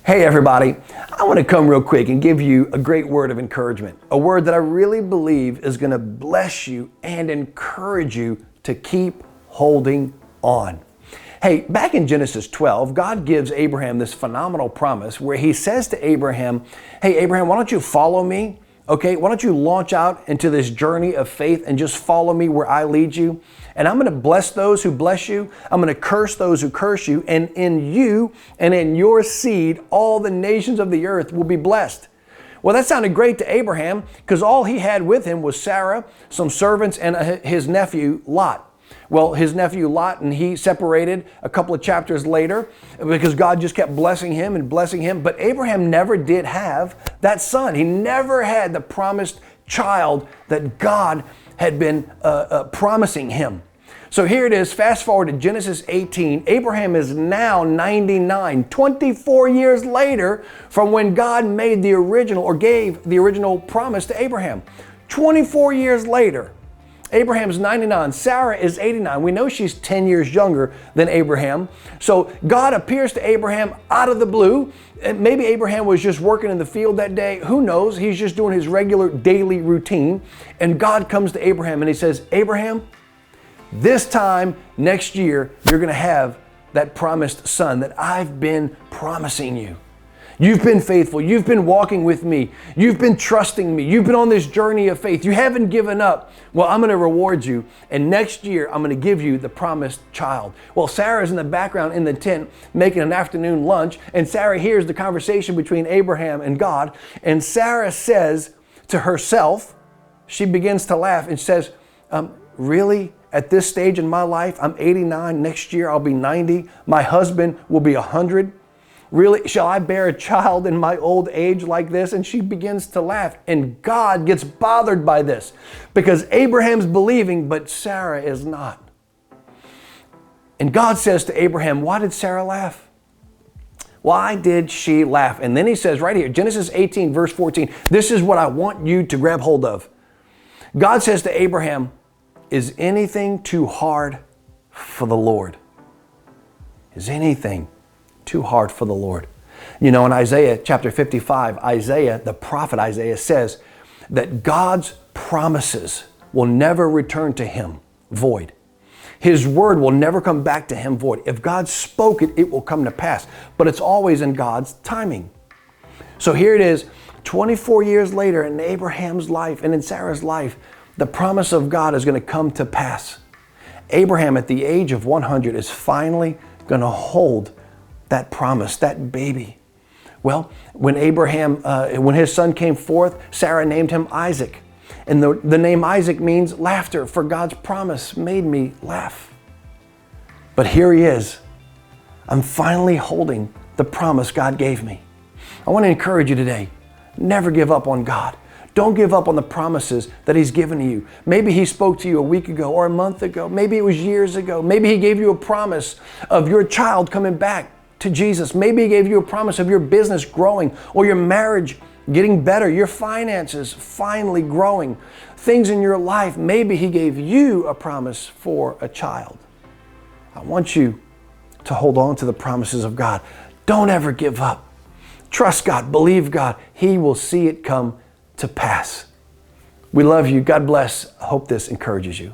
Hey everybody, I want to come real quick and give you a great word of encouragement. A word that I really believe is going to bless you and encourage you to keep holding on. Hey, back in Genesis 12, God gives Abraham this phenomenal promise where he says to Abraham, hey Abraham, why don't you follow me? Okay, why don't you launch out into this journey of faith and just follow me where I lead you? And I'm going to bless those who bless you. I'm going to curse those who curse you. And in you and in your seed, all the nations of the earth will be blessed. Well, that sounded great to Abraham because all he had with him was Sarah, some servants, and his nephew Lot. Well, his nephew Lot and he separated a couple of chapters later because God just kept blessing him and blessing him. But Abraham never did have that son. He never had the promised child that God had been promising him. So here it is, fast forward to Genesis 18. Abraham is now 99, 24 years later from when God made the original or gave the original promise to Abraham. 24 years later. Abraham's 99, Sarah is 89. We know she's 10 years younger than Abraham. So God appears to Abraham out of the blue. And maybe Abraham was just working in the field that day. Who knows? He's just doing his regular daily routine. And God comes to Abraham and he says, Abraham, this time next year, you're going to have that promised son that I've been promising you. You've been faithful. You've been walking with me. You've been trusting me. You've been on this journey of faith. You haven't given up. Well, I'm going to reward you. And next year, I'm going to give you the promised child. Well, Sarah's in the background in the tent making an afternoon lunch. And Sarah hears the conversation between Abraham and God. And Sarah says to herself, she begins to laugh and says, really? At this stage in my life, I'm 89. Next year, I'll be 90. My husband will be 100. Really, shall I bear a child in my old age like this? And she begins to laugh. And God gets bothered by this because Abraham's believing, but Sarah is not. And God says to Abraham, why did Sarah laugh? Why did she laugh? And then he says right here, Genesis 18, verse 14, this is what I want you to grab hold of. God says to Abraham, is anything too hard for the Lord? Is anything too hard for the Lord? You know, in Isaiah chapter 55, Isaiah, the prophet Isaiah says that God's promises will never return to him void. His word will never come back to him void. If God spoke it, it will come to pass. But it's always in God's timing. So here it is, 24 years later in Abraham's life and in Sarah's life, the promise of God is going to come to pass. Abraham at the age of 100 is finally going to hold that promise, that baby. Well, when when his son came forth, Sarah named him Isaac. And the name Isaac means laughter, for God's promise made me laugh. But here he is. I'm finally holding the promise God gave me. I want to encourage you today. Never give up on God. Don't give up on the promises that he's given to you. Maybe he spoke to you a week ago or a month ago. Maybe it was years ago. Maybe he gave you a promise of your child coming back to Jesus. Maybe he gave you a promise of your business growing or your marriage getting better, your finances finally growing, things in your life. Maybe he gave you a promise for a child. I want you to hold on to the promises of God. Don't ever give up. Trust God, believe God. He will see it come to pass. We love you. God bless. I hope this encourages you.